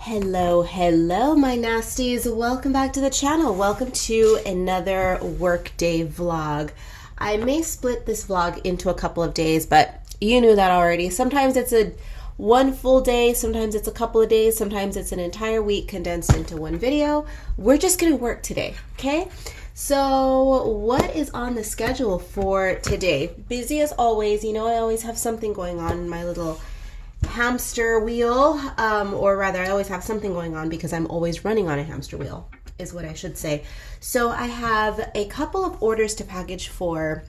Hello, my nasties. Welcome back to the channel. Welcome to another workday vlog. I may split this vlog into a couple of days, but you knew that already. Sometimes it's one full day, sometimes it's a couple of days, sometimes it's an entire week condensed into one video. We're just gonna work today, okay? So what is on the schedule for today? Busy as always. You know, I always have something going on in my little hamster wheel, or rather I always have something going on because I'm always running on a hamster wheel is what I should say. So I have a couple of orders to package for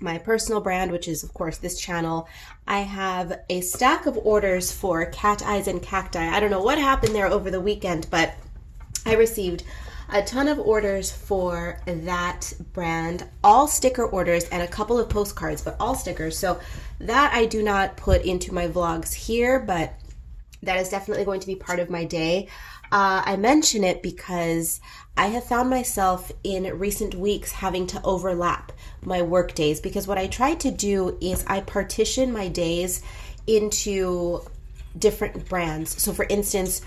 my personal brand, which is of course this channel. I have a stack of orders for cat eyes and cacti. I don't know what happened there over the weekend, but I received a ton of orders for that brand, all sticker orders and a couple of postcards, but all stickers. So that I do not put into my vlogs here, but that is definitely going to be part of my day. I mention it because I have found myself in recent weeks having to overlap my work days, because what I try to do is I partition my days into different brands. So for instance,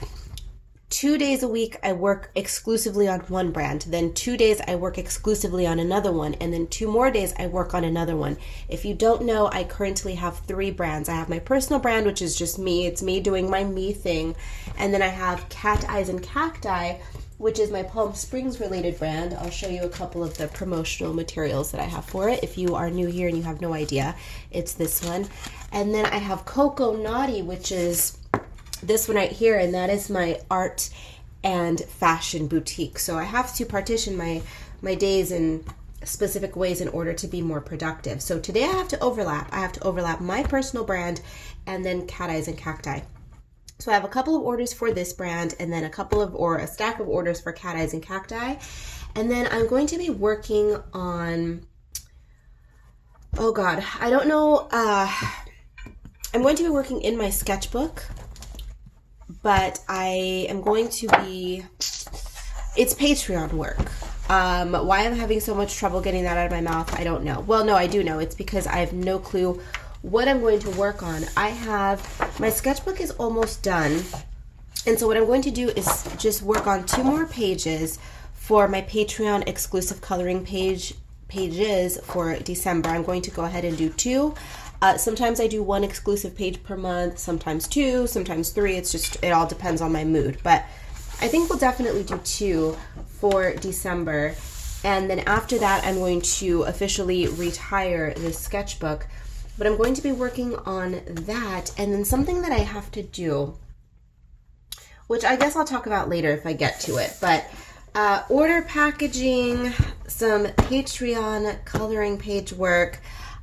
2 days a week I work exclusively on one brand, then 2 days I work exclusively on another one, and then 2 more days I work on another one. If you don't know, I currently have 3 brands. I have my personal brand, which is just me. It's me doing my me thing. And then I have Cat Eyes and Cacti, which is my Palm Springs related brand. I'll show you a couple of the promotional materials that I have for it. If you are new here and you have no idea, it's this one. And then I have Coco Naughty, which is this one right here, and that is my art and fashion boutique. So I have to partition my days in specific ways in order to be more productive. So today I have to overlap. I have to overlap my personal brand and then Cat Eyes and Cacti. So I have a couple of orders for this brand and then a stack of orders for Cat Eyes and Cacti. And then I'm going to be working on, oh God, I don't know. I'm going to be working in my sketchbook, but I am going to be, it's Patreon work. Why I'm having so much trouble getting that out of my mouth, I don't know. Well, no, I do know. It's because I have no clue what I'm going to work on. My sketchbook is almost done. And so what I'm going to do is just work on 2 more pages for my Patreon exclusive coloring pages for December. I'm going to go ahead and do 2. Sometimes I do 1 exclusive page per month, sometimes 2, sometimes 3. It all depends on my mood. But I think we'll definitely do 2 for December. And then after that, I'm going to officially retire this sketchbook. But I'm going to be working on that. And then something that I have to do, which I guess I'll talk about later if I get to it. But order packaging, some Patreon coloring page work.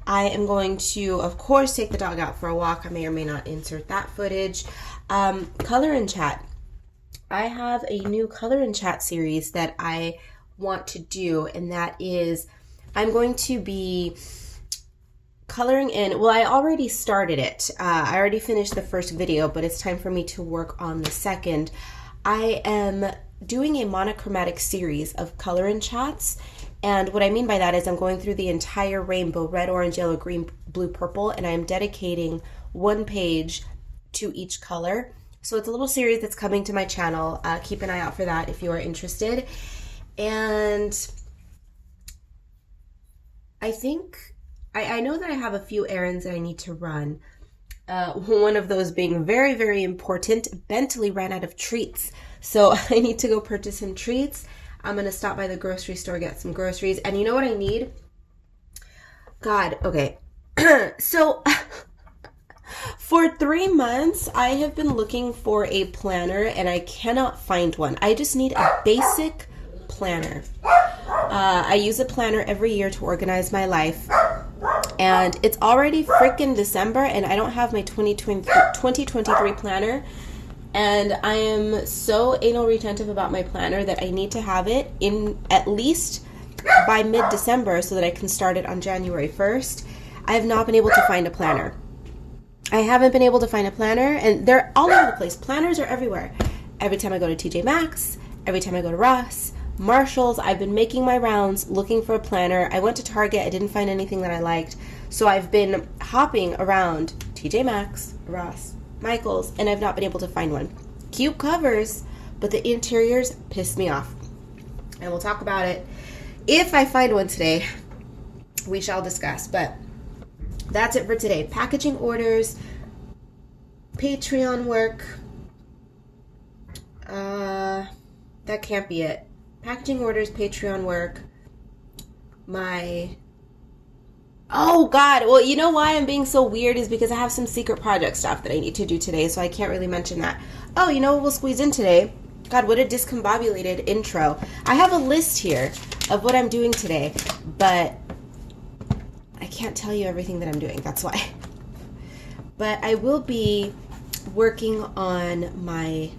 I am going to, of course, take the dog out for a walk. I may or may not insert that footage. Color and chat. I have a new color and chat series that I want to do, and that is, I'm going to be coloring in, well, I already started it. I already finished the first video, but it's time for me to work on the second. I am doing a monochromatic series of color and chats. And what I mean by that is I'm going through the entire rainbow, red, orange, yellow, green, blue, purple, and I'm dedicating 1 page to each color. So it's a little series that's coming to my channel. Keep an eye out for that if you are interested. And I think, I know that I have a few errands that I need to run. One of those being very, very important. Bentley ran out of treats. So I need to go purchase some treats. I'm going to stop by the grocery store, get some groceries. And you know what I need? God, okay. So for 3 months, I have been looking for a planner and I cannot find one. I just need a basic planner. I use a planner every year to organize my life. And it's already freaking December and I don't have my 2023 planner. And I am so anal retentive about my planner that I need to have it in at least by mid-December so that I can start it on January 1st. I have not been able to find a planner. I haven't been able to find a planner, and they're all over the place. Planners are everywhere. Every time I go to TJ Maxx, every time I go to Ross, Marshalls, I've been making my rounds looking for a planner. I went to Target. I didn't find anything that I liked. So I've been hopping around TJ Maxx, Ross, Michael's, and I've not been able to find one. Cute covers, but the interiors piss me off. And we'll talk about it. If I find one today, we shall discuss. But that's it for today. Packaging orders, Patreon work. That can't be it. Packaging orders, Patreon work. Oh God, well, you know why I'm being so weird is because I have some secret project stuff that I need to do today, so I can't really mention that. Oh, you know what we'll squeeze in today? God, what a discombobulated intro. I have a list here of what I'm doing today, but I can't tell you everything that I'm doing, that's why. But I will be working on my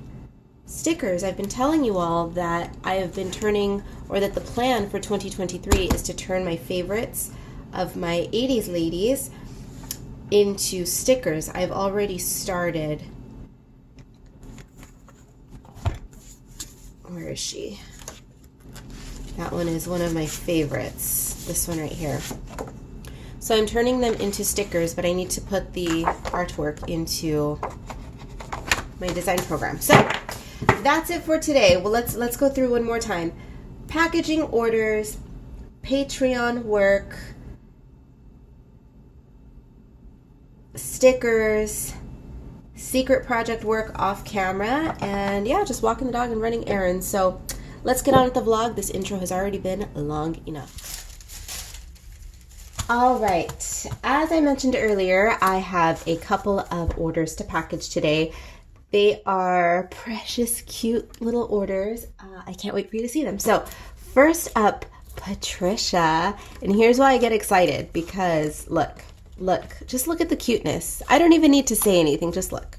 stickers. I've been telling you all that I have been turning, or that the plan for 2023 is to turn my favorites of my 80s ladies into stickers. I've already started. Where is she? That one is one of my favorites. This one right here. So I'm turning them into stickers, but I need to put the artwork into my design program. So that's it for today. Well, let's go through one more time. Packaging orders, Patreon work, stickers, secret project work off camera, and yeah, just walking the dog and running errands. So let's get on with the vlog. This intro has already been long enough. All right, as I mentioned earlier, I have a couple of orders to package today. They are precious, cute little orders. I can't wait for you to see them. So first up, Patricia. And here's why I get excited, because look, just look at the cuteness. I don't even need to say anything, just look.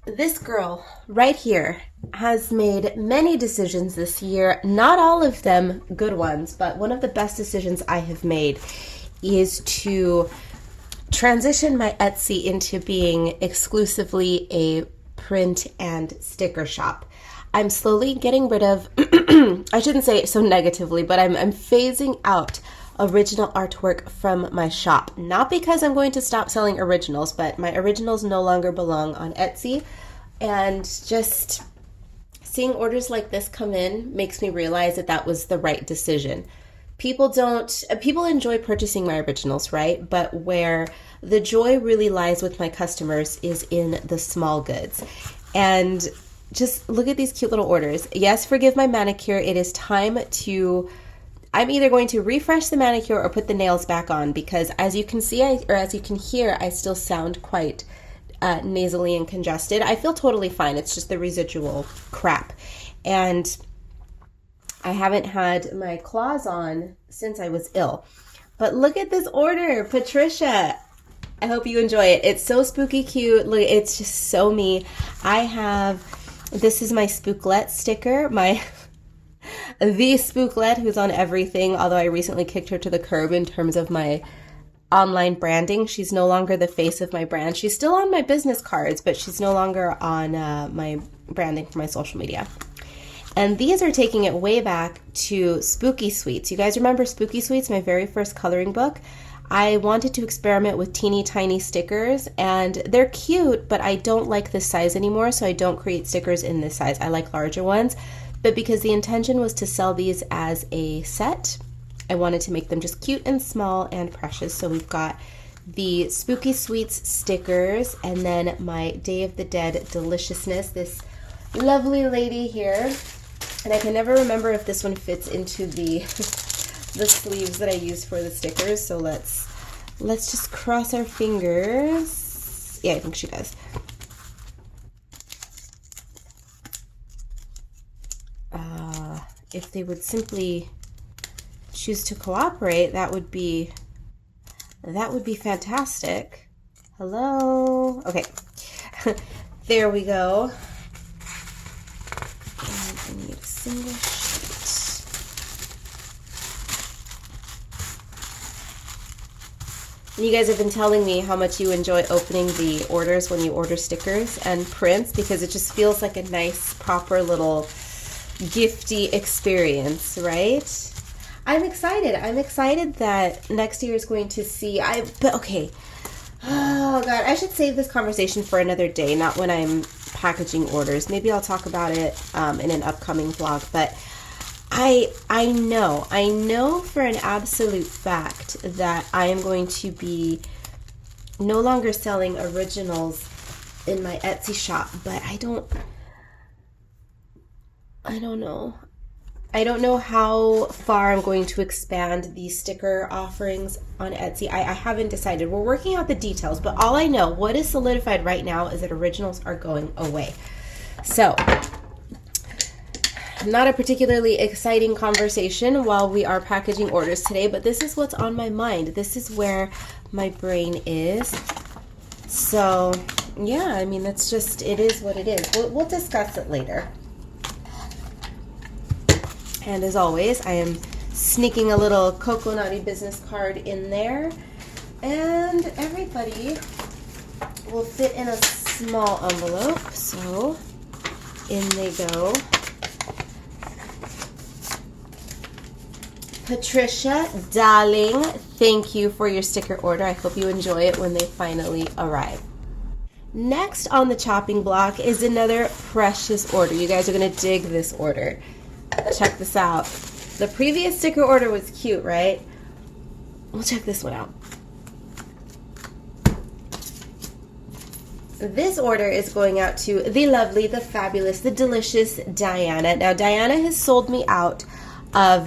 This girl right here has made many decisions this year, not all of them good ones, but one of the best decisions I have made is to transition my Etsy into being exclusively a print and sticker shop. I'm slowly getting rid of, I shouldn't say it so negatively, but I'm phasing out original artwork from my shop. Not because I'm going to stop selling originals, but my originals no longer belong on Etsy. And just seeing orders like this come in makes me realize that that was the right decision. People enjoy purchasing my originals, right? But where the joy really lies with my customers is in the small goods. And just look at these cute little orders. Yes, forgive my manicure. It is time to, I'm either going to refresh the manicure or put the nails back on, because as you can see, as you can hear, I still sound quite nasally and congested. I feel totally fine. It's just the residual crap. And I haven't had my claws on since I was ill. But look at this order, Patricia. I hope you enjoy it. It's so spooky cute. Look, it's just so me. This is my Spooklet sticker, the Spooklet who's on everything, although I recently kicked her to the curb in terms of my online branding. She's no longer the face of my brand. She's still on my business cards, but she's no longer on my branding for my social media. And these are taking it way back to Spooky Sweets. You guys remember Spooky Sweets, my very first coloring book? I wanted to experiment with teeny tiny stickers, and they're cute, but I don't like this size anymore, so I don't create stickers in this size. I like larger ones, but because the intention was to sell these as a set, I wanted to make them just cute and small and precious. So we've got the Spooky Sweets stickers, and then my Day of the Dead Deliciousness, this lovely lady here. And I can never remember if this one fits into the the sleeves that I use for the stickers. So let's just cross our fingers. Yeah, I think she does. If they would simply choose to cooperate, that would be fantastic. Hello. Okay. There we go. And I need a single sheet. You guys have been telling me how much you enjoy opening the orders when you order stickers and prints, because it just feels like a nice, proper little gifty experience, right? I'm excited. I'm excited that next year is going to see, but okay, Oh God, I should save this conversation for another day, not when I'm packaging orders. Maybe I'll talk about it in an upcoming vlog, but I know for an absolute fact that I am going to be no longer selling originals in my Etsy shop, but I don't know. I don't know how far I'm going to expand the sticker offerings on Etsy. I haven't decided. We're working out the details, but all I know, what is solidified right now, is that originals are going away. So, not a particularly exciting conversation while we are packaging orders today, but this is what's on my mind. This is where my brain is. So, yeah, I mean, that's just, it is what it is. We'll discuss it later. And as always, I am sneaking a little Coco Naughty business card in there. And everybody will fit in a small envelope. So in they go. Patricia, darling, thank you for your sticker order. I hope you enjoy it when they finally arrive. Next on the chopping block is another precious order. You guys are going to dig this order. Check this out. The previous sticker order was cute, right? We'll check this one out. This order is going out to the lovely, the fabulous, the delicious Diana. Now, Diana has sold me out of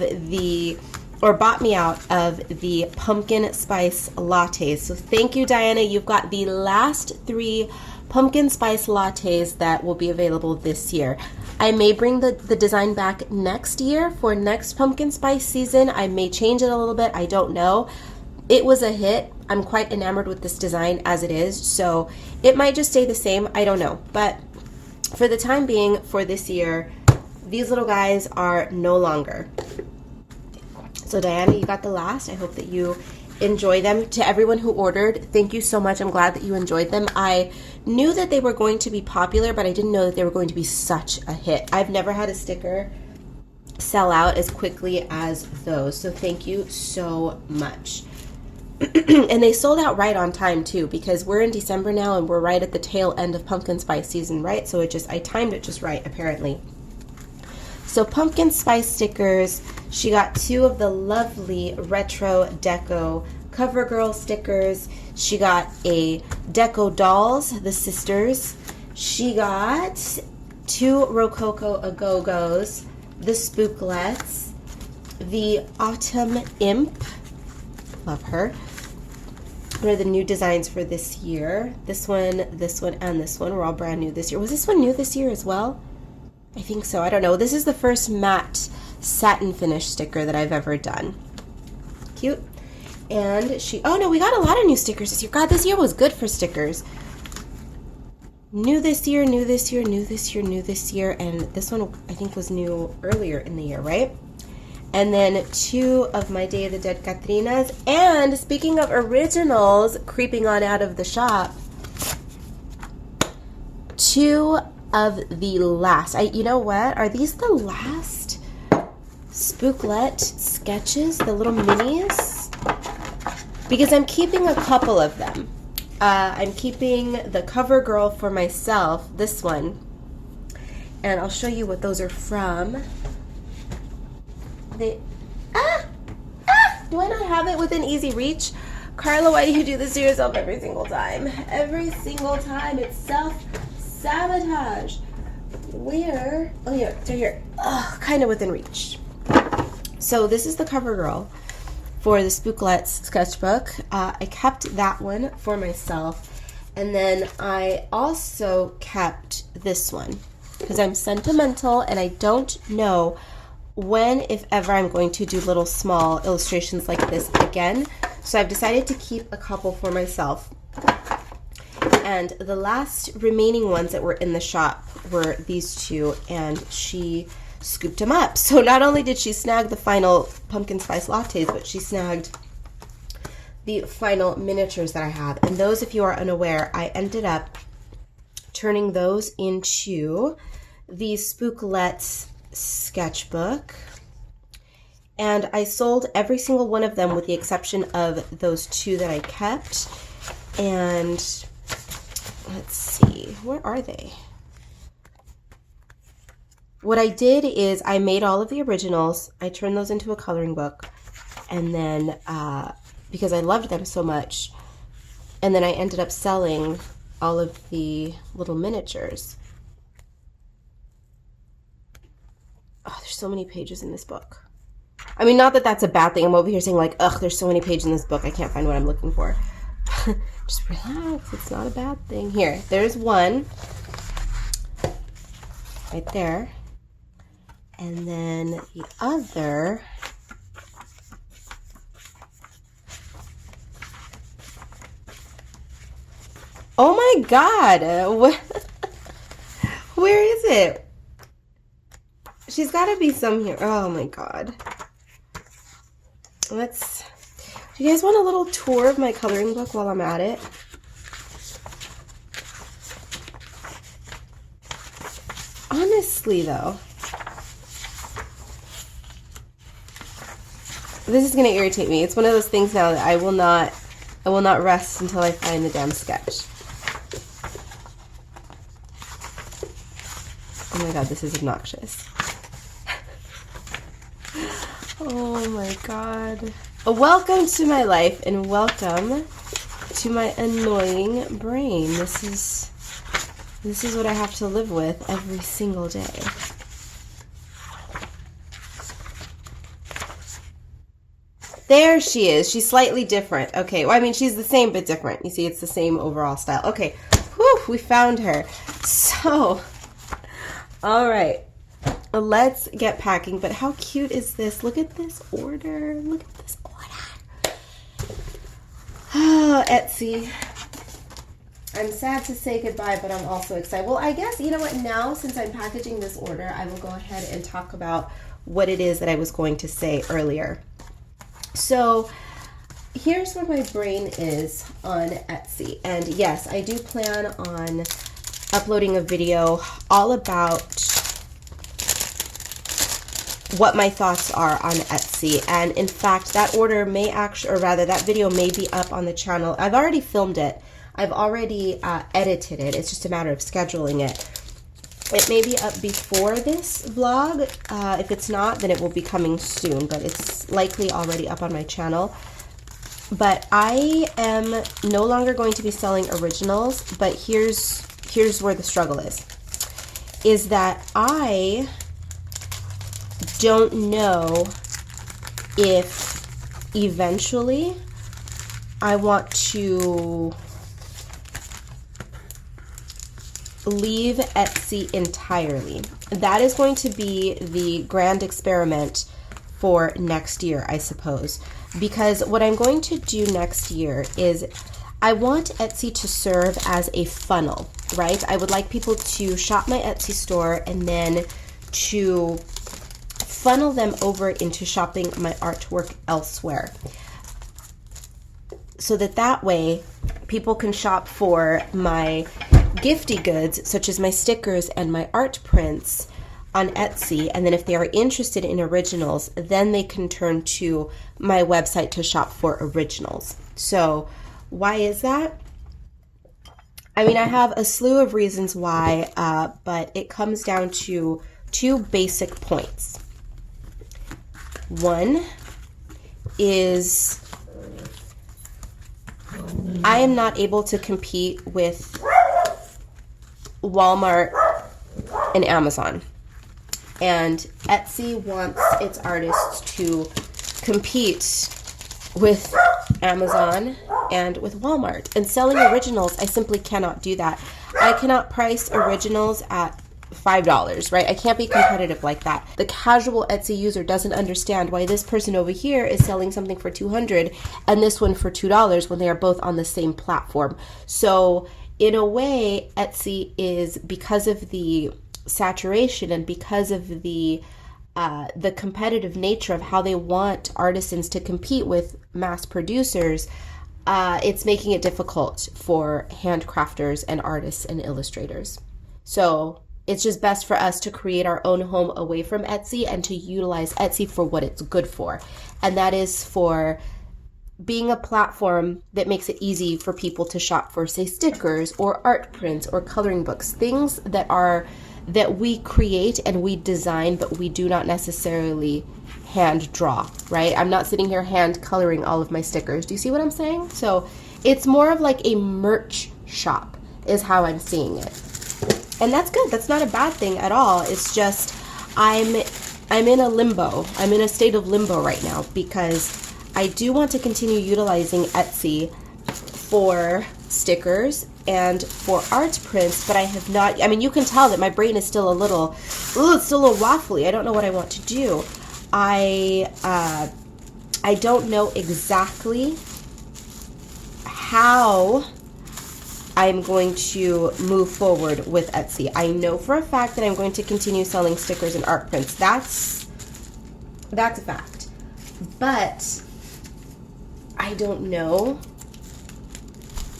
bought me out of the pumpkin spice lattes. So thank you, Diana. You've got the last 3 pumpkin spice lattes that will be available this year. I may bring the design back next year for next pumpkin spice season. I may change it a little bit. I don't know. It was a hit. I'm quite enamored with this design as it is, so it might just stay the same. I don't know. But for the time being, for this year, these little guys are no longer. So Diana, you got the last. I hope that you enjoy them. To everyone who ordered, thank you so much. I'm glad that you enjoyed them. I knew that they were going to be popular, but I didn't know that they were going to be such a hit. I've never had a sticker sell out as quickly as those, so thank you so much. And they sold out right on time too, because we're in December now and we're right at the tail end of pumpkin spice season, right? So I timed it just right, apparently. So pumpkin spice stickers, she got 2 of the lovely retro deco CoverGirl stickers. She got a Deco Dolls, the sisters. She got 2 Rococo A-Go-Go's, the Spooklets, the Autumn Imp, love her. What are the new designs for this year? This one, and this one were all brand new this year. Was this one new this year as well? I think so. I don't know. This is the first matte satin finish sticker that I've ever done. Cute. And oh no, we got a lot of new stickers this year. God, this year was good for stickers. New this year, new this year, new this year, new this year, and this one I think was new earlier in the year, right? And then 2 of my Day of the Dead Catrinas. And speaking of originals creeping on out of the shop, 2 of the last. You know what? Are these the last Spooklet sketches? The little minis? Because I'm keeping a couple of them. I'm keeping the CoverGirl for myself, this one. And I'll show you what those are from. Do I not have it within easy reach? Karla, why do you do this to yourself every single time? Every single time. It's self-sabotage. Where? Oh, yeah, right here. Oh, kind of within reach. So this is the CoverGirl for the Spooklets sketchbook. I kept that one for myself. And then I also kept this one because I'm sentimental and I don't know when, if ever, I'm going to do little small illustrations like this again. So I've decided to keep a couple for myself. And the last remaining ones that were in the shop were these 2, and she scooped them up. So not only did she snag the final pumpkin spice lattes, but she snagged the final miniatures that I have. And those, if you are unaware, I ended up turning those into the Spooklets sketchbook, and I sold every single one of them with the exception of those 2 that I kept. And let's see, where are they? What I did is I made all of the originals. I turned those into a coloring book. And then, because I loved them so much, and then I ended up selling all of the little miniatures. Oh, there's so many pages in this book. I mean, not that that's a bad thing. I'm over here saying like, ugh, there's so many pages in this book. I can't find what I'm looking for. Just relax. It's not a bad thing. Here, there's one. Right there. And then the other. Oh my God. Where is it? She's got to be some here. Oh my God. Do you guys want a little tour of my coloring book while I'm at it? Honestly though, this is going to irritate me. It's one of those things now that I will not rest until I find the damn sketch. Oh my God, this is obnoxious. Oh my God. Welcome to my life and welcome to my annoying brain. This is what I have to live with every single day. There she is. She's slightly different. Okay, well, I mean, she's the same but different. You see, it's the same overall style. Okay, whew, we found her. So, all right. Let's get packing, but how cute is this? Look at this order. Look at this order. Oh, Etsy. I'm sad to say goodbye, but I'm also excited. Well, I guess, you know what, now since I'm packaging this order, I will go ahead and talk about what it is that I was going to say earlier. So here's where my brain is on Etsy. And yes, I do plan on uploading a video all about what my thoughts are on Etsy. And in fact, that order may actually, or rather that video may be up on the channel. I've already filmed it. I've already edited it. It's just a matter of scheduling it. It may be up before this vlog. If it's not, then it will be coming soon, but it's likely already up on my channel. But I am no longer going to be selling originals, but here's where the struggle is that I don't know if eventually I want to leave Etsy entirely. That is going to be the grand experiment for next year, I suppose, because what I'm going to do next year is I want Etsy to serve as a funnel, right? I would like people to shop my Etsy store and then to funnel them over into shopping my artwork elsewhere, so that way people can shop for my gifty goods such as my stickers and my art prints on Etsy, and then if they are interested in originals, then they can turn to my website to shop for originals. So why is that? I mean, I have a slew of reasons why, but it comes down to two basic points. One is I am not able to compete with Walmart and Amazon. And Etsy wants its artists to compete with Amazon and with Walmart. And selling originals, I simply cannot do that. I cannot price originals at $5, right? I can't be competitive like that. The casual Etsy user doesn't understand why this person over here is selling something for $200 and this one for $2 when they are both on the same platform. So in a way, Etsy is, because of the saturation and because of the competitive nature of how they want artisans to compete with mass producers, it's making it difficult for handcrafters and artists and illustrators. So it's just best for us to create our own home away from Etsy and to utilize Etsy for what it's good for. And that is for being a platform that makes it easy for people to shop for, say, stickers or art prints or coloring books, things that we create and we design, but we do not necessarily hand draw, right? I'm not sitting here hand coloring all of my stickers. Do you see what I'm saying? So it's more of like a merch shop is how I'm seeing it. And that's good. That's not a bad thing at all. It's just I'm in a limbo. I'm in a state of limbo right now because I do want to continue utilizing Etsy for stickers and for art prints, but I have not. I mean, you can tell that my brain is still a little, it's still a little waffly. I don't know what I want to do. I don't know exactly how I'm going to move forward with Etsy. I know for a fact that I'm going to continue selling stickers and art prints. That's a fact. But I don't know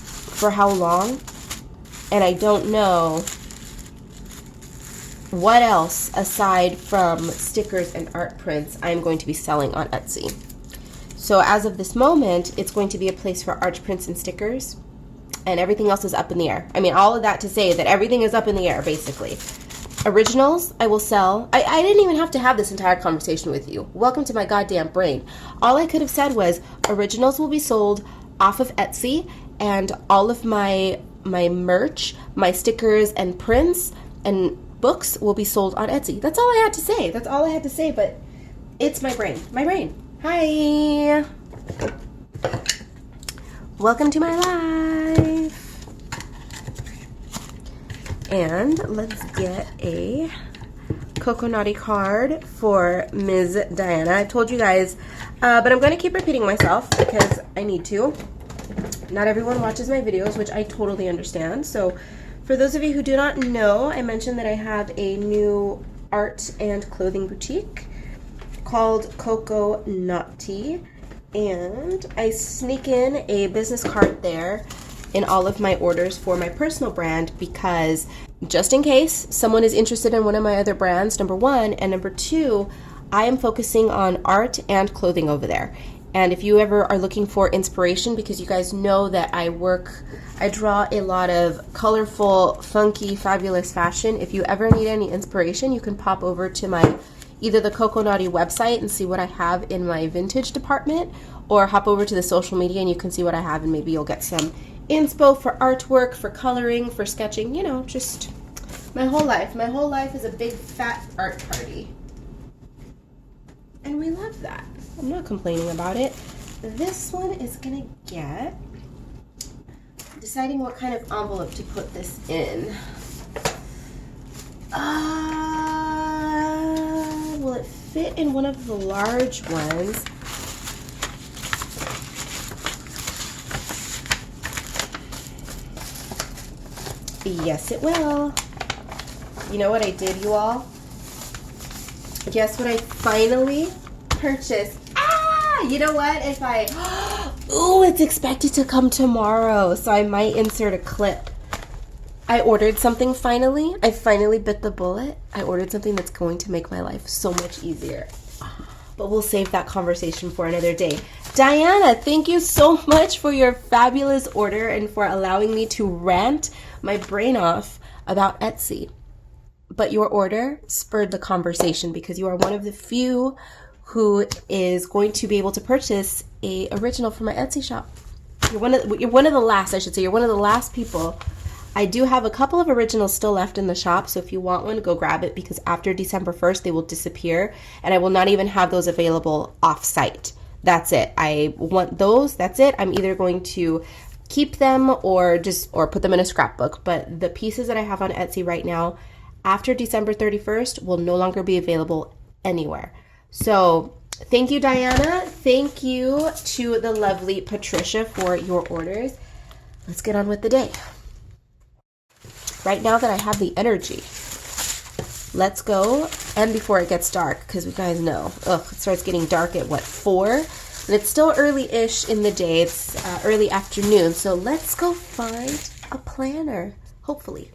for how long, and I don't know what else aside from stickers and art prints I'm going to be selling on Etsy. So as of this moment, it's going to be a place for art prints and stickers, and everything else is up in the air. I mean, all of that to say that everything is up in the air, basically. Originals, I will sell. I didn't even have to have this entire conversation with you. Welcome to my goddamn brain. All I could have said was originals will be sold off of Etsy, and all of my merch, my stickers and prints and books will be sold on Etsy. That's all I had to say. That's all I had to say, but it's my brain. My brain. Hi. Welcome to my life. And let's get a Coconutty card for Ms. Diana. I've told you guys, but I'm going to keep repeating myself because I need to. Not everyone watches my videos, which I totally understand. So for those of you who do not know, I mentioned that I have a new art and clothing boutique called Coconutty, and I sneak in a business card there in all of my orders for my personal brand because just in case someone is interested in one of my other brands, number one, and number two, I am focusing on art and clothing over there. And if you ever are looking for inspiration, because you guys know that I draw a lot of colorful, funky, fabulous fashion. If you ever need any inspiration, you can pop over to my either the Coconutty website and see what I have in my vintage department, or hop over to the social media and you can see what I have, and maybe you'll get some inspo for artwork, for coloring, for sketching, you know, just my whole life. My whole life is a big fat art party. And we love that. I'm not complaining about it. This one is gonna get, deciding what kind of envelope to put this in. Will it fit in one of the large ones? Yes, it will. You know what I did, you all? Guess what I finally purchased? You know what? If I... Ooh, it's expected to come tomorrow, so I might insert a clip. I ordered something finally. I finally bit the bullet. I ordered something that's going to make my life so much easier. But we'll save that conversation for another day. Diana, thank you so much for your fabulous order and for allowing me to rant my brain off about Etsy. But your order spurred the conversation because you are one of the few who is going to be able to purchase a original from my Etsy shop. You're one of the last, I should say. You're one of the last people. I do have a couple of originals still left in the shop, so if you want one, go grab it because after December 1st, they will disappear, and I will not even have those available off-site. That's it. I want those. That's it. I'm either going to keep them or put them in a scrapbook, but the pieces that I have on Etsy right now, after December 31st, will no longer be available anywhere. So thank you, Diana. Thank you to the lovely Patricia for your orders. Let's get on with the day. Right now that I have the energy, let's go. And before it gets dark, because you guys know, it starts getting dark at what, 4? And it's still early-ish in the day. It's early afternoon. So let's go find a planner, hopefully.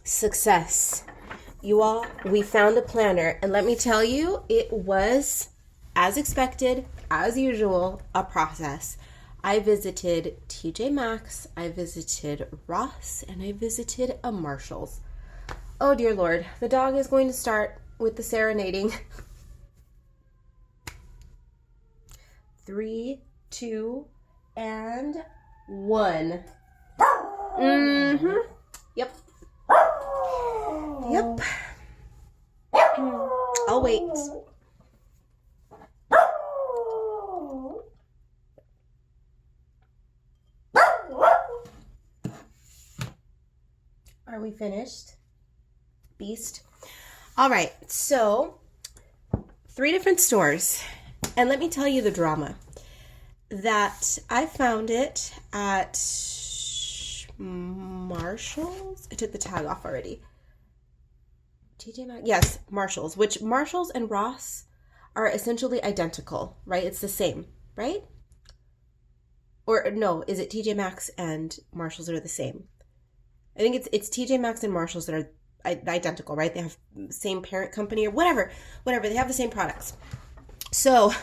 Success. You all, we found a planner, and let me tell you, it was, as expected, as usual, a process. I visited TJ Maxx, I visited Ross, and I visited a Marshall's. Oh dear Lord, the dog is going to start with the serenading. 3, 2, and 1. Yep. Yep. I'll wait. Are we finished? Beast. All right, so 3 different stores. And let me tell you the drama. That I found it at Marshall's. I took the tag off already. TJ Maxx? Yes, Marshall's. Which Marshall's and Ross are essentially identical, right? It's the same, right? Or no, is it TJ Maxx and Marshall's that are the same? I think it's TJ Maxx and Marshall's that are identical, right? They have the same parent company or whatever. They have the same products. So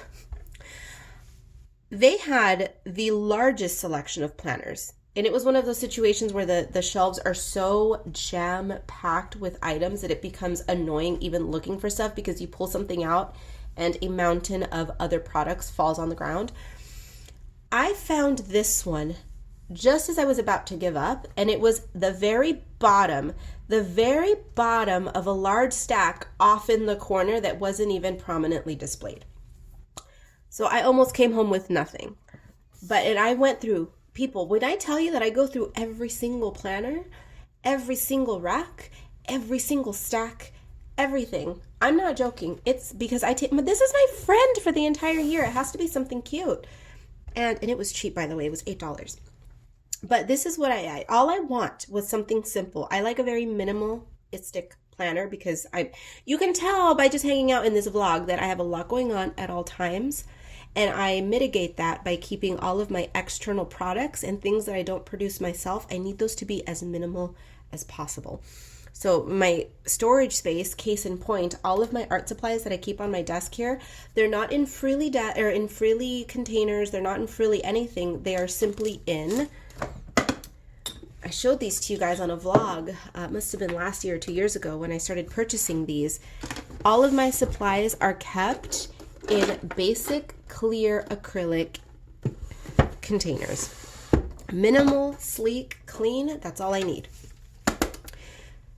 they had the largest selection of planners. And it was one of those situations where the shelves are so jam-packed with items that it becomes annoying even looking for stuff because you pull something out and a mountain of other products falls on the ground. I found this one just as I was about to give up, and it was the very bottom of a large stack off in the corner that wasn't even prominently displayed. So I almost came home with nothing. And I went through, people, when I tell you that I go through every single planner, every single rack, every single stack, everything, I'm not joking. It's because this is my friend for the entire year. It has to be something cute. And it was cheap, by the way. It was $8. But this is what all I want was something simple. I like a very minimalistic planner because you can tell by just hanging out in this vlog that I have a lot going on at all times. And I mitigate that by keeping all of my external products and things that I don't produce myself. I need those to be as minimal as possible. So my storage space, case in point, all of my art supplies that I keep on my desk here, they're not in freely containers. They're not in freely anything. They are simply in. I showed these to you guys on a vlog. It must have been last year or 2 years ago when I started purchasing these. All of my supplies are kept in basic clear acrylic containers. Minimal, sleek, clean, that's all I need.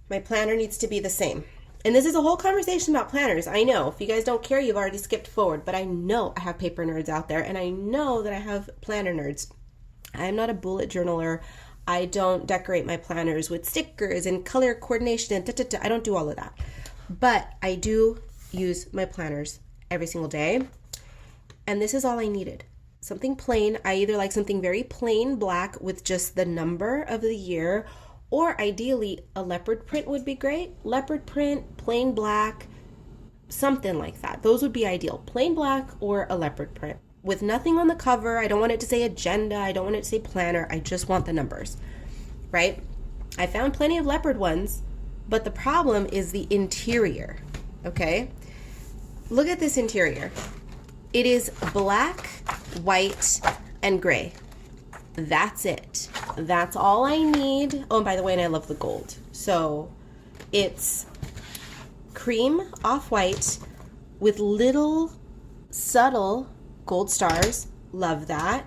My planner needs to be the same. And this is a whole conversation about planners. I know, if you guys don't care, you've already skipped forward, but I know I have paper nerds out there, and I know that I have planner nerds. I'm not a bullet journaler. I don't decorate my planners with stickers and color coordination and I don't do all of that. But I do use my planners every single day. And this is all I needed. Something plain. I either like something very plain black with just the number of the year, or ideally a leopard print would be great. Leopard print, plain black, something like that. Those would be ideal. Plain black or a leopard print with nothing on the cover. I don't want it to say agenda. I don't want it to say planner. I just want the numbers, right? I found plenty of leopard ones, but the problem is the interior, okay? Look at this interior. It is black, white, and gray. That's it. That's all I need. Oh, and by the way, and I love the gold. So it's cream off-white with little subtle gold stars. Love that.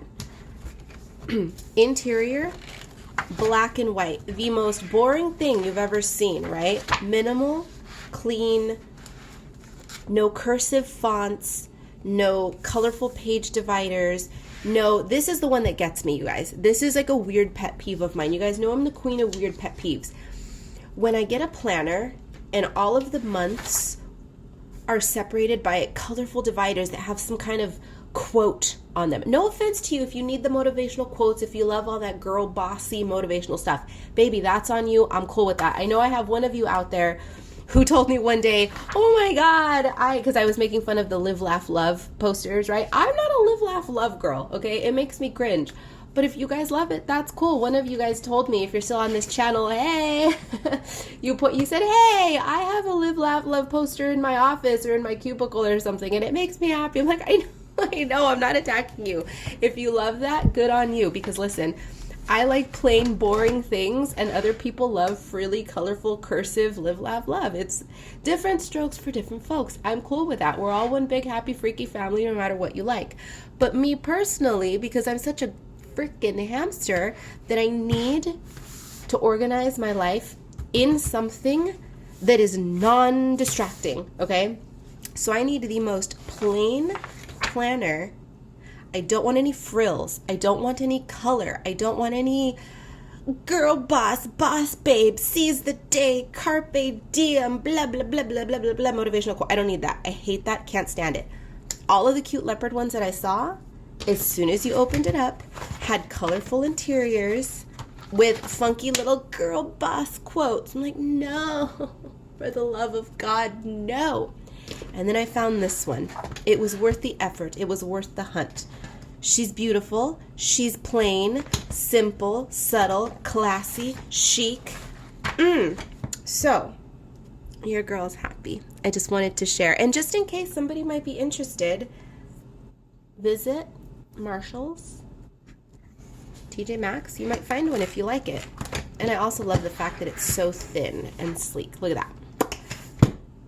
Interior, black and white. The most boring thing you've ever seen, right? Minimal, clean, no cursive fonts, no colorful page dividers. No, this is the one that gets me, you guys. This is like a weird pet peeve of mine. You guys know I'm the queen of weird pet peeves. When I get a planner and all of the months are separated by colorful dividers that have some kind of quote on them. No offense to you if you need the motivational quotes, if you love all that girl bossy motivational stuff. Baby, that's on you. I'm cool with that. I know I have one of you out there who told me one day, oh my God, because I was making fun of the Live, Laugh, Love posters, right? I'm not a Live, Laugh, Love girl, okay? It makes me cringe. But if you guys love it, that's cool. One of you guys told me, if you're still on this channel, hey, you said, hey, I have a Live, Laugh, Love poster in my office or in my cubicle or something, and it makes me happy. I'm like, I know, I'm not attacking you. If you love that, good on you. Because listen, I like plain, boring things, and other people love frilly, colorful, cursive, live, laugh, love. It's different strokes for different folks. I'm cool with that. We're all one big, happy, freaky family, no matter what you like. But me personally, because I'm such a freaking hamster, that I need to organize my life in something that is non-distracting, okay? So I need the most plain planner. I don't want any frills. I don't want any color. I don't want any girl boss babe, seize the day, carpe diem, blah, blah, blah, blah, blah, blah, blah, motivational quote. I don't need that. I hate that. Can't stand it. All of the cute leopard ones that I saw, as soon as you opened it up, had colorful interiors with funky little girl boss quotes. I'm like, no, for the love of God, no. And then I found this one. It was worth the effort. It was worth the hunt. She's beautiful. She's plain, simple, subtle, classy, chic. So, your girl's happy. I just wanted to share. And just in case somebody might be interested, visit Marshall's, TJ Maxx. You might find one if you like it. And I also love the fact that it's so thin and sleek. Look at that.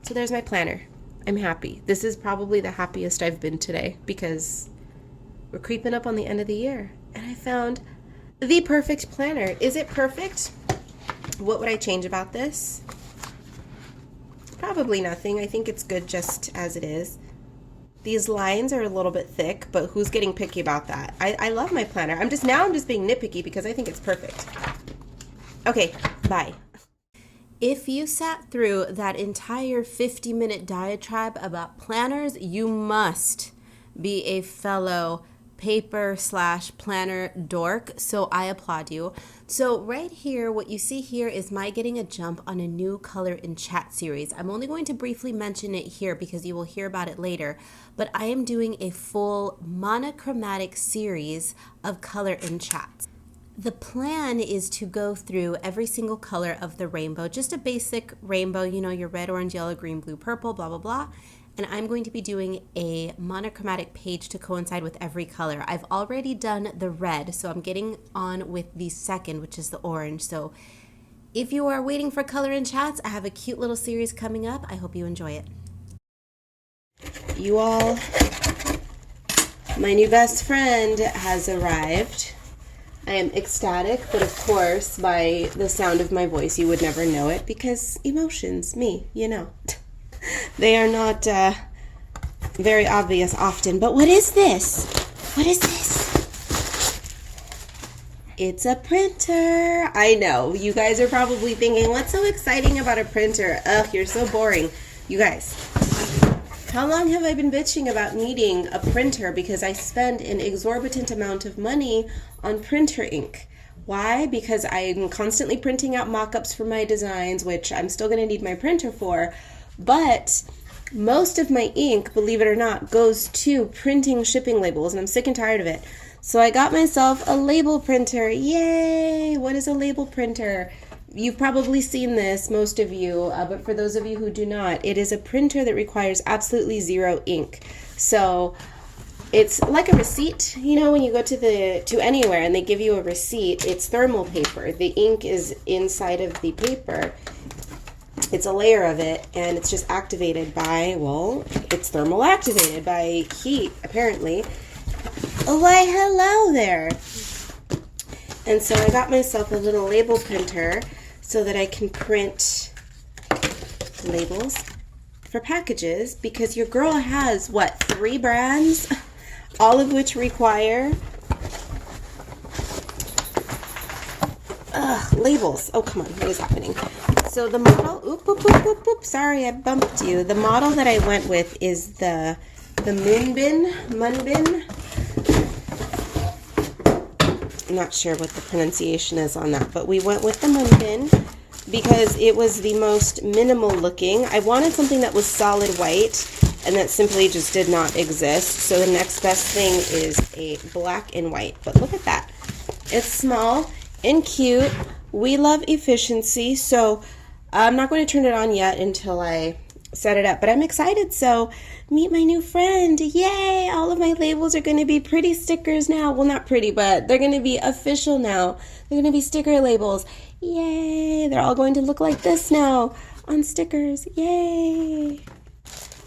So there's my planner. I'm happy. This is probably the happiest I've been today because we're creeping up on the end of the year. And I found the perfect planner. Is it perfect? What would I change about this? Probably nothing. I think it's good just as it is. These lines are a little bit thick, but who's getting picky about that? I love my planner. I'm just being nitpicky because I think it's perfect. Okay, bye. If you sat through that entire 50-minute diatribe about planners, you must be a fellow paper/planner dork, so I applaud you. So right here, what you see here is my getting a jump on a new color in chat series. I'm only going to briefly mention it here because you will hear about it later, but I am doing a full monochromatic series of color in chat. The plan is to go through every single color of the rainbow, just a basic rainbow, you know, your red, orange, yellow, green, blue, purple, blah, blah, blah. And I'm going to be doing a monochromatic page to coincide with every color. I've already done the red, so I'm getting on with the second, which is the orange. So if you are waiting for color in chats, I have a cute little series coming up. I hope you enjoy it. You all, my new best friend has arrived. I am ecstatic, but of course, by the sound of my voice, you would never know it because emotions, me, you know. They are not very obvious often. But what is this? What is this? It's a printer. I know. You guys are probably thinking, what's so exciting about a printer? Ugh, you're so boring. You guys, how long have I been bitching about needing a printer? Because I spend an exorbitant amount of money on printer ink. Why? Because I'm constantly printing out mock-ups for my designs, which I'm still going to need my printer for. But most of my ink, believe it or not, goes to printing shipping labels, and I'm sick and tired of it. So I got myself a label printer. Yay! What is a label printer? You've probably seen this, most of you, but for those of you who do not, it is a printer that requires absolutely zero ink. So it's like a receipt, you know, when you go to anywhere and they give you a receipt, it's thermal paper. The ink is inside of the paper. It's a layer of it, and it's just activated by, well, it's thermal activated by heat, apparently. Oh, why, hello there. And so I got myself a little label printer so that I can print labels for packages, because your girl has, what, 3 brands, all of which require labels. Oh, come on, what is happening? So the model, sorry, I bumped you. The model that I went with is the Munbin. I'm not sure what the pronunciation is on that, but we went with the Munbin because it was the most minimal looking. I wanted something that was solid white, and that simply just did not exist. So the next best thing is a black and white. But look at that. It's small and cute. We love efficiency, so I'm not going to turn it on yet until I set it up, but I'm excited. So meet my new friend. Yay! All of my labels are going to be pretty stickers now. Well, not pretty, but they're going to be official now. They're going to be sticker labels. Yay! They're all going to look like this now on stickers. Yay!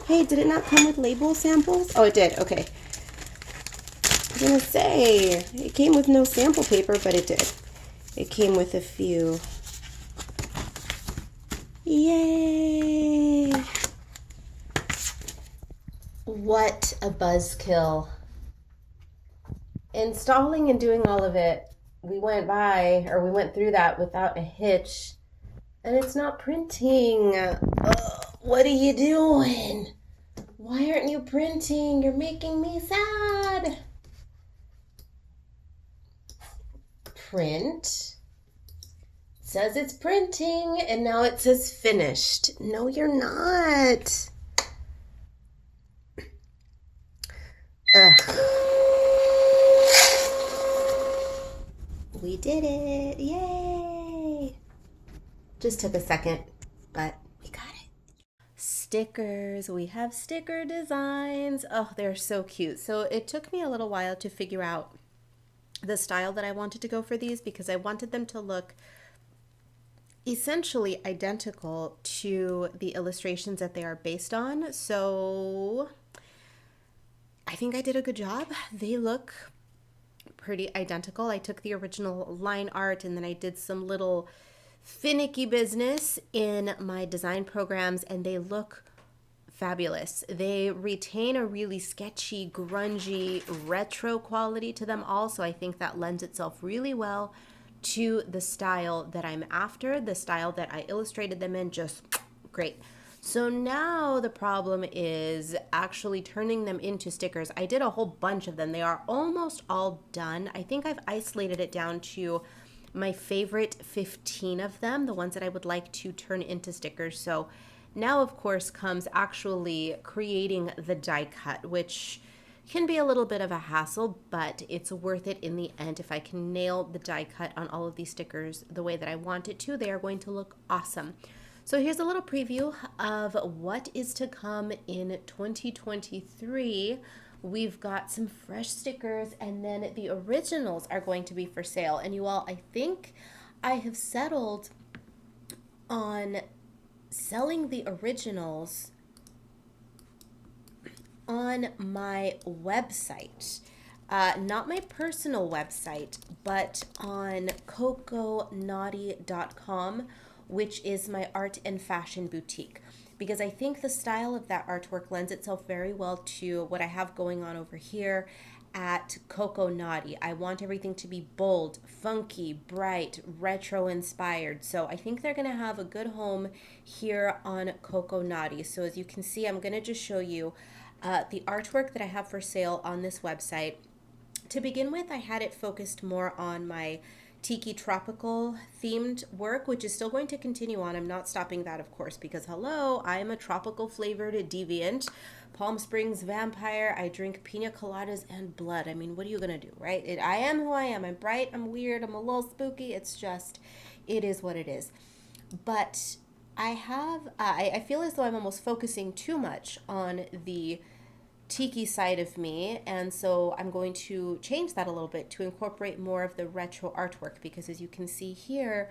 Hey, did it not come with label samples? Oh, it did. Okay. I was going to say, it came with no sample paper, but it did. It came with a few. Yay! What a buzzkill. Installing and doing all of it, we went through that without a hitch, and it's not printing. What are you doing? Why aren't you printing? You're making me sad. Print. It says it's printing, and now it says finished. No, you're not. Ugh. We did it. Yay. Just took a second, but we got it. Stickers. We have sticker designs. Oh, they're so cute. So it took me a little while to figure out the style that I wanted to go for these, because I wanted them to look essentially identical to the illustrations that they are based on. So I think I did a good job. They look pretty identical. I took the original line art and then I did some little finicky business in my design programs, and they look fabulous. They retain a really sketchy, grungy, retro quality to them all, so I think that lends itself really well to the style that I'm after, the style that I illustrated them in. Just great. So now the problem is actually turning them into stickers. I did a whole bunch of them. They are almost all done. I think I've isolated it down to my favorite 15 of them, the ones that I would like to turn into stickers. So now, of course, comes actually creating the die cut, which can be a little bit of a hassle, but it's worth it in the end. If I can nail the die cut on all of these stickers the way that I want it to, they are going to look awesome. So here's a little preview of what is to come in 2023. We've got some fresh stickers, and then the originals are going to be for sale. And you all, I think I have settled on selling the originals on my website. Not my personal website, but on coconaughty.com, which is my art and fashion boutique, because I think the style of that artwork lends itself very well to what I have going on over here at Coco Naughty. I want everything to be bold, funky, bright, retro inspired. So I think they're going to have a good home here on Coco Naughty. So as you can see, I'm going to just show you the artwork that I have for sale on this website. To begin with, I had it focused more on my tiki tropical themed work, which is still going to continue on. I'm not stopping that, of course, because hello, I am a tropical flavored deviant, Palm Springs vampire. I drink pina coladas and blood. I mean, what are you gonna do, right? I am who I am. I'm bright, I'm weird, I'm a little spooky. It's just, it is what it is. But I feel as though I'm almost focusing too much on the tiki side of me, and so I'm going to change that a little bit to incorporate more of the retro artwork, because as you can see here,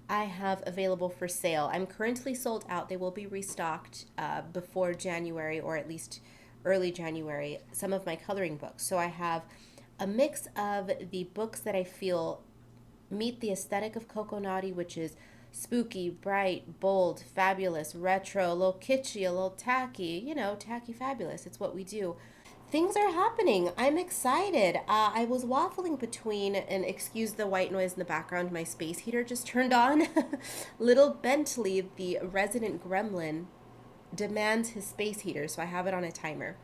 I have available for sale. I'm currently sold out. They will be restocked before January, or at least early January, some of my coloring books. So I have a mix of the books that I feel meet the aesthetic of Coco Naughty, which is spooky, bright, bold, fabulous, retro, a little kitschy, a little tacky, you know, tacky fabulous. It's what we do. Things are happening. I'm excited. I was waffling between, and excuse the white noise in the background, my space heater just turned on. Little Bentley, the resident gremlin, demands his space heater, so I have it on a timer.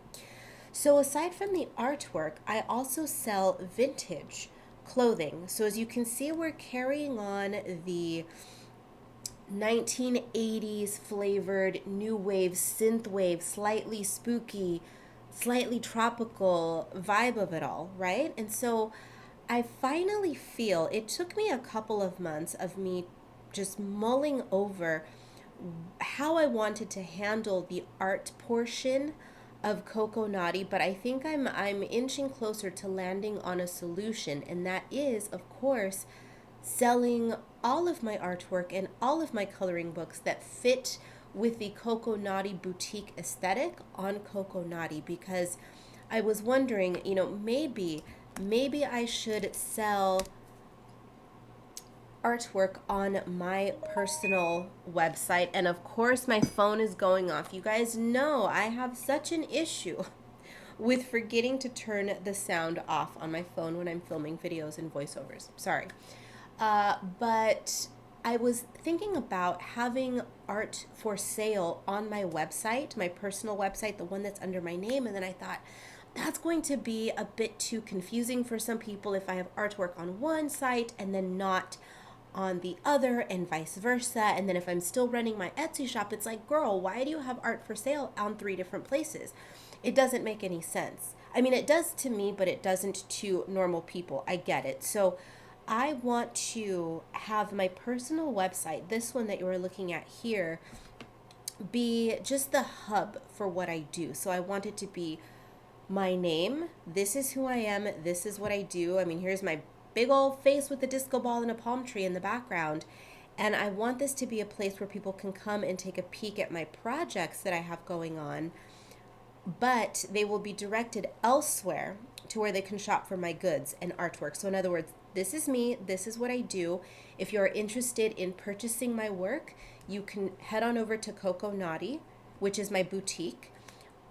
So aside from the artwork, I also sell vintage clothing. So as you can see, we're carrying on the 1980s flavored new wave, synth wave, slightly spooky, slightly tropical vibe of it all, right? And so I finally feel it took me a couple of months of me just mulling over how I wanted to handle the art portion of Coco Naughty, but I think I'm inching closer to landing on a solution, and that is, of course, selling all of my artwork and all of my coloring books that fit with the Coco Naughty boutique aesthetic on Coco Naughty, because I was wondering, maybe I should sell artwork on my personal website. And of course, my phone is going off. You guys know I have such an issue with forgetting to turn the sound off on my phone when I'm filming videos and voiceovers. Sorry. But I was thinking about having art for sale on my website, my personal website, the one that's under my name. And then I thought, that's going to be a bit too confusing for some people if I have artwork on one site and then not on the other, and vice versa. And then if I'm still running my Etsy shop, it's like, girl, why do you have art for sale on 3 different places? It doesn't make any sense. I mean, it does to me, but it doesn't to normal people. I get it. So I want to have my personal website, this one that you are looking at here, be just the hub for what I do. So I want it to be my name. This is who I am. This is what I do. I mean, here's my big old face with a disco ball and a palm tree in the background. And I want this to be a place where people can come and take a peek at my projects that I have going on, but they will be directed elsewhere to where they can shop for my goods and artwork. So in other words, this is me, this is what I do. If you're interested in purchasing my work, you can head on over to Coco Naughty, which is my boutique.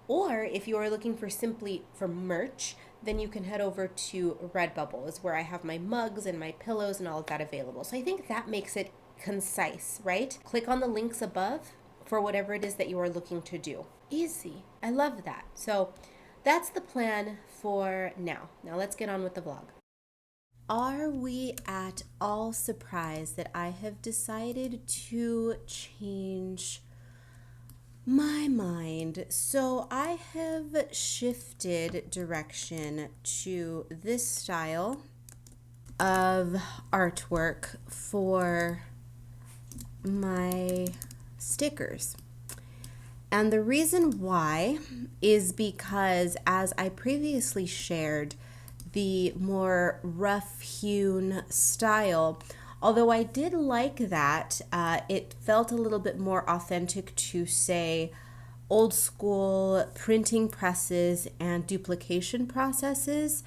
Or if you are looking for simply for merch, then you can head over to Redbubble, is where I have my mugs and my pillows and all of that available. So I think that makes it concise, right? Click on the links above for whatever it is that you are looking to do. Easy. I love that. So that's the plan for now. Now let's get on with the vlog. Are we at all surprised that I have decided to change my mind? So I have shifted direction to this style of artwork for my stickers. And the reason why is because, as I previously shared, the more rough-hewn style, although I did like that, it felt a little bit more authentic to, say, old school printing presses and duplication processes.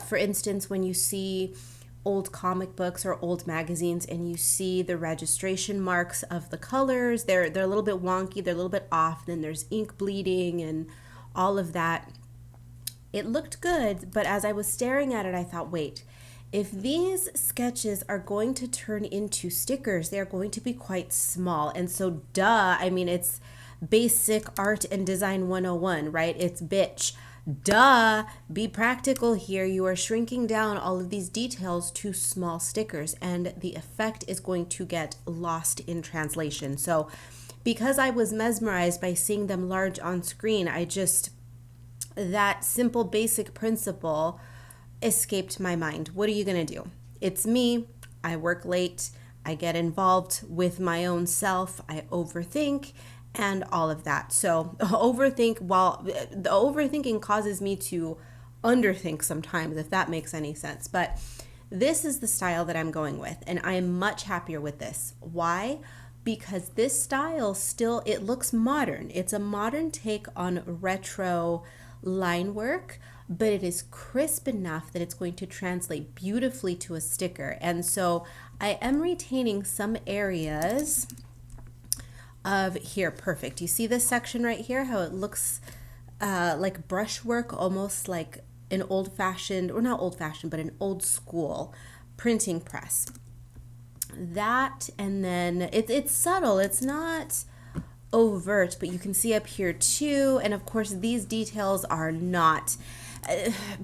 For instance, when you see old comic books or old magazines and you see the registration marks of the colors, they're a little bit wonky, they're a little bit off, then there's ink bleeding and all of that. It looked good, but as I was staring at it, I thought, wait, if these sketches are going to turn into stickers, they're going to be quite small. And so, duh, I mean, it's basic art and design 101, right? It's bitch. Duh, be practical here. You are shrinking down all of these details to small stickers, and the effect is going to get lost in translation. So because I was mesmerized by seeing them large on screen, that simple basic principle escaped my mind. What are you going to do? It's me. I work late. I get involved with my own self. I overthink and all of that. So the overthinking causes me to underthink sometimes, if that makes any sense. But this is the style that I'm going with, and I am much happier with this. Why? Because this style it looks modern. It's a modern take on retro line work, but it is crisp enough that it's going to translate beautifully to a sticker. And so I am retaining some areas of here. Perfect. You see this section right here, how it looks like brushwork, almost like an old-fashioned, or not old-fashioned, but an old school printing press. That, and then it's subtle. It's not overt, but you can see up here too. And of course, these details are not,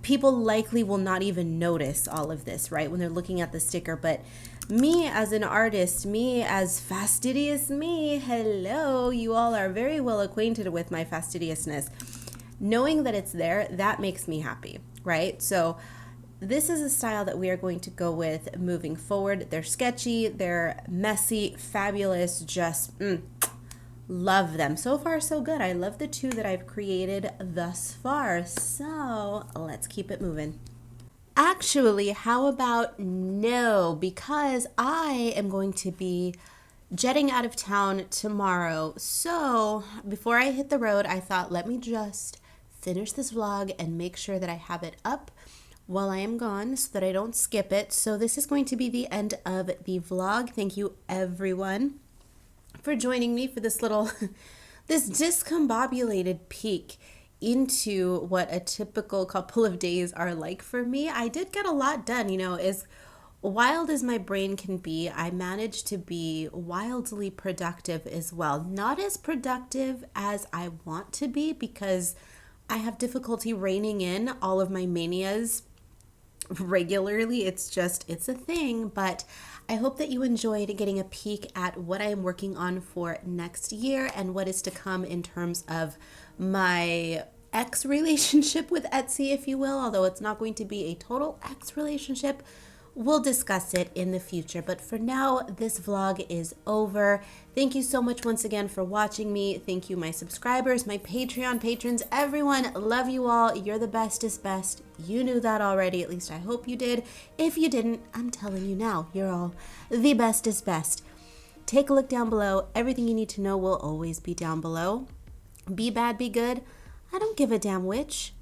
people likely will not even notice all of this, right, when they're looking at the sticker. But me as an artist, me as fastidious me, hello, you all are very well acquainted with my fastidiousness. Knowing that it's there, that makes me happy, right? So this is a style that we are going to go with moving forward. They're sketchy, they're messy, fabulous, just love them. So far, so good. I love the two that I've created thus far. So let's keep it moving. Actually, how about no? Because I am going to be jetting out of town tomorrow. So before I hit the road, I thought, let me just finish this vlog and make sure that I have it up while I am gone so that I don't skip it. So this is going to be the end of the vlog. Thank you everyone for joining me for this little, this discombobulated peek into what a typical couple of days are like for me. I did get a lot done, you know, as wild as my brain can be, I managed to be wildly productive as well. Not as productive as I want to be because I have difficulty reining in all of my manias regularly. It's a thing, but I hope that you enjoyed getting a peek at what I am working on for next year and what is to come in terms of my ex relationship with Etsy, if you will, although it's not going to be a total ex relationship. We'll discuss it in the future, but for now, this vlog is over. Thank you so much once again for watching me. Thank you, my subscribers, my Patreon patrons, everyone. Love you all. You're the bestest best. You knew that already. At least I hope you did. If you didn't, I'm telling you now, you're all the bestest best. Take a look down below. Everything you need to know will always be down below. Be bad, be good. I don't give a damn which.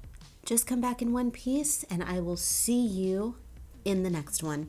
Just come back in one piece, and I will see you in the next one.